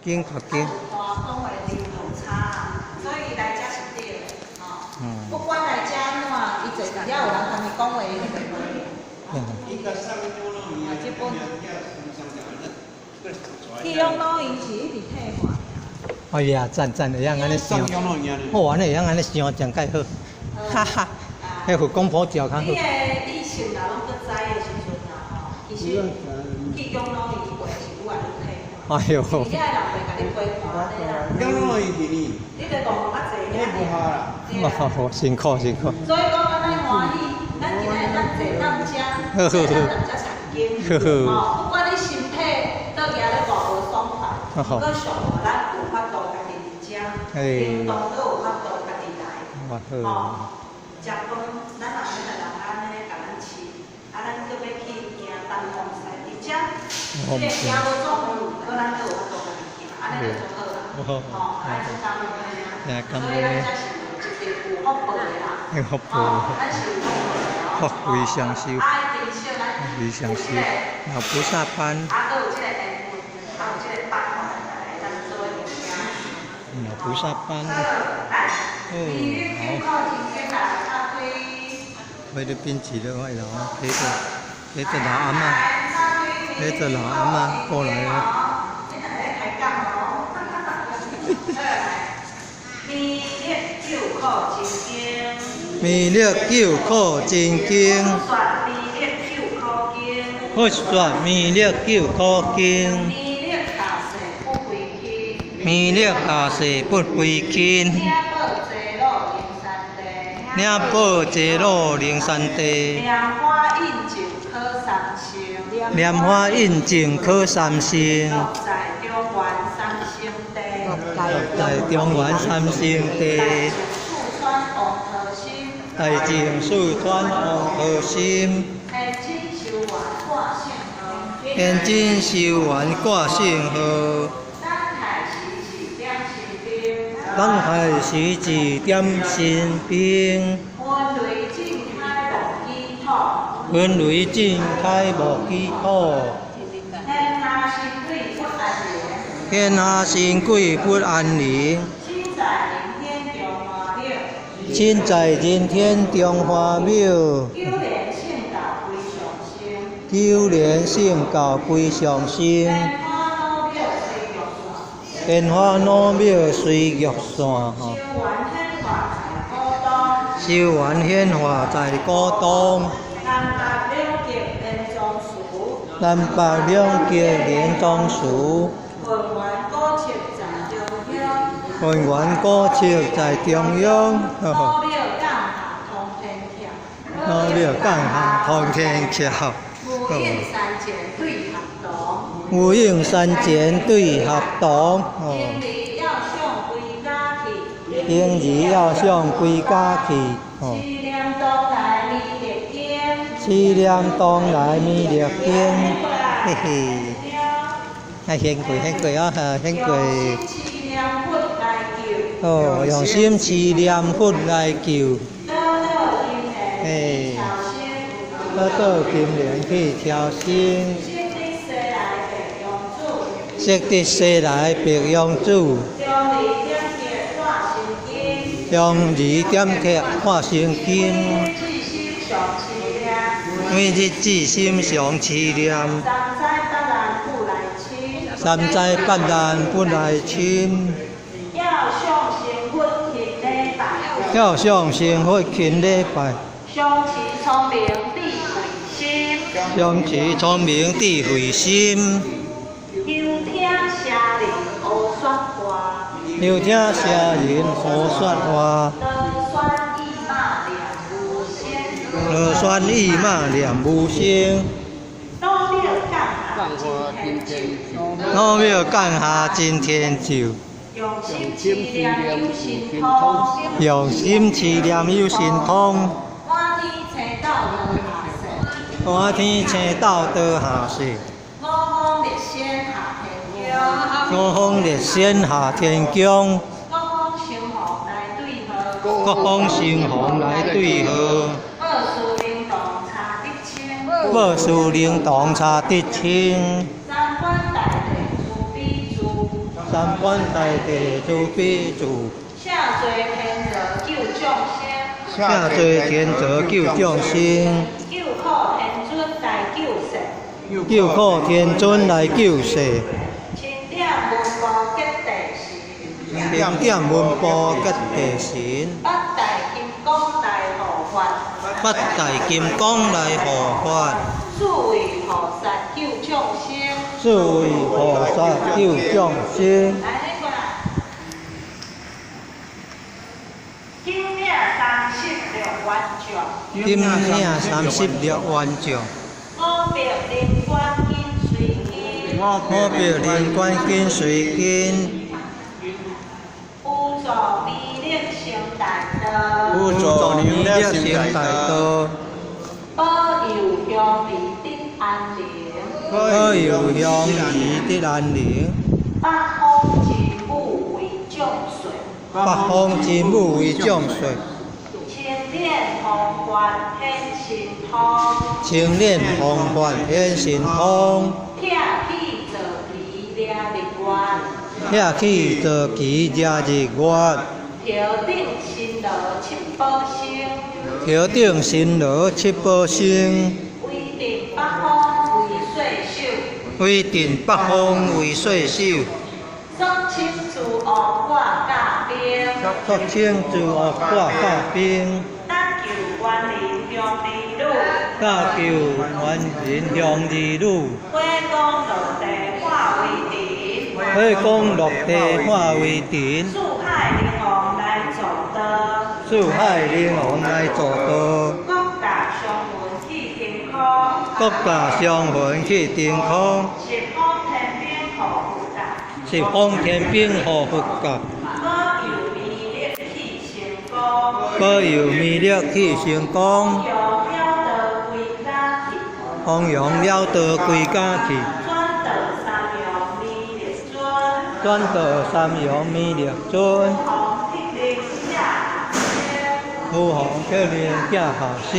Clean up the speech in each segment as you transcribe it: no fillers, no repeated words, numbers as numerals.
紧较紧。讲话灵很差，所以来遮是对的，吼。不管来遮怎，伊坐了有人同伊讲话，伊就袂。这本。去养老院是一直退化。哎呀，赞赞，会晓安尼想，好安尼会晓安尼想，真介好，哈哈，迄副公婆照较好。你的异性若拢搁知的时阵啊，吼，其实去养老院过是愈来愈退化。哎呦。你遐人袂甲你陪伴安尼啦。养老院是呢。你着讲较济遐。不好啦。哦，辛苦辛苦。所以讲安尼欢喜，咱今日咱坐咱遮，坐咱大家上经，哦，不管你身体倒举咧偌无爽快，搁上哦，咱有法度家己伫遮，运动搁有法度家己来，哦，食饭咱若要来人安尼甲咱饲，啊，咱搁要去行东风西伫遮，即个行无总远，搁咱搁有法度家己行，安尼就足好啦，哦，安尼就感恩安尼，所以咱遮是一直有福报的啦，有福报，福慧双修，福慧双修，有菩萨班，有菩萨班，哦，好，菲律宾籍的外劳，陪着老阿嬷，陪着老阿嬷过来了。弥勒救苦真经，佛说弥勒救苦经，弥勒下世不归亲，两宝坐落灵山地，莲花印证可三星，在中原三星地。大净四川王核心，现今修完挂姓号，咱还是一点心兵，分雷震开无基础，天下神鬼不安宁。亲在人天中华庙，九莲圣教归上升，莲花老庙随玉线吼，修完显化在古东，南北两极连宗属。文源古迹在中央，老庙港下通天桥，无影山前对合同，英字要向归家去，思念当来弥勒经，嘿嘿，啊显贵啊，显贵。哦，用心持念佛来求，哎，到金莲去调心，悉得西来白羊主，用二点刻化成经，每日至心上持念，三灾八难不来侵。要向成佛勤礼拜，相持聪明智慧心，相持聪明智慧心。又听声人好说话，乐酸意马念无声，老庙降下真天咒。用心持念有神通，寒天青豆倒下世，五方列仙下天宫，各方神佛来对号，报事灵动查得清。三观大地诸比主，下罪天者救众生，下罪天者救众生，救苦天尊来救世，救苦天尊来救世，清点文部吉地神，清点文部吉地神，八大金刚来护法，八大金刚来护法，四位菩萨救众生，四位菩萨救众生。来，你过来。今命36万丈，今命36万丈，五别灵官金随金，五别灵官金随金，辅助力力成大道，辅助力力成大道，保佑乡里得安宁，保佑乡里得安宁，八方之母为众水，八方之母为众水，清炼弘法天神通，清炼弘法天神通，拆起坐离了日月，拆起坐旗遮日月，头顶新罗七宝星，头顶新罗七宝星，威定八方为岁首，威定八方为岁首，双亲自恶挂甲兵，肃清诸恶挂甲兵，但求元灵向地女，假求元人向儿女，花光落地化为田，火光落地化为田，四海灵王来助道，四海灵王来助道，国家祥云去天空，国家祥云去天空，十方天兵护护家，十方天兵护佛教，保佑弥勒去成功，保佑弥勒去成功，弘扬了道归家去，弘扬了道归家去，转道三阳弥勒尊，转道三阳弥勒尊，护航克灵驾后生，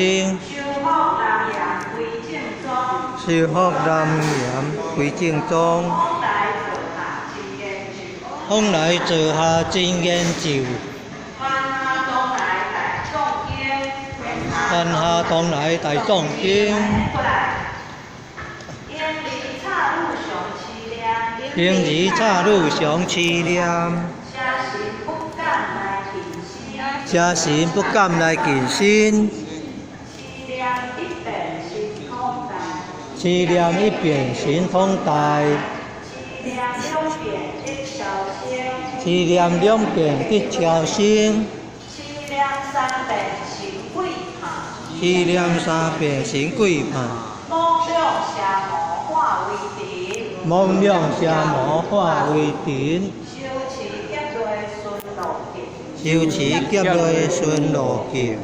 修福南严归正宗，风来坐下真言咒，天下同来大壮经，英儿插入上凄凉，家神不敢来近身，凄凉一变神通大，凄凉两变一超生，凄凉三变成鬼怕，梦亮邪魔化为田，修持劫来顺路径，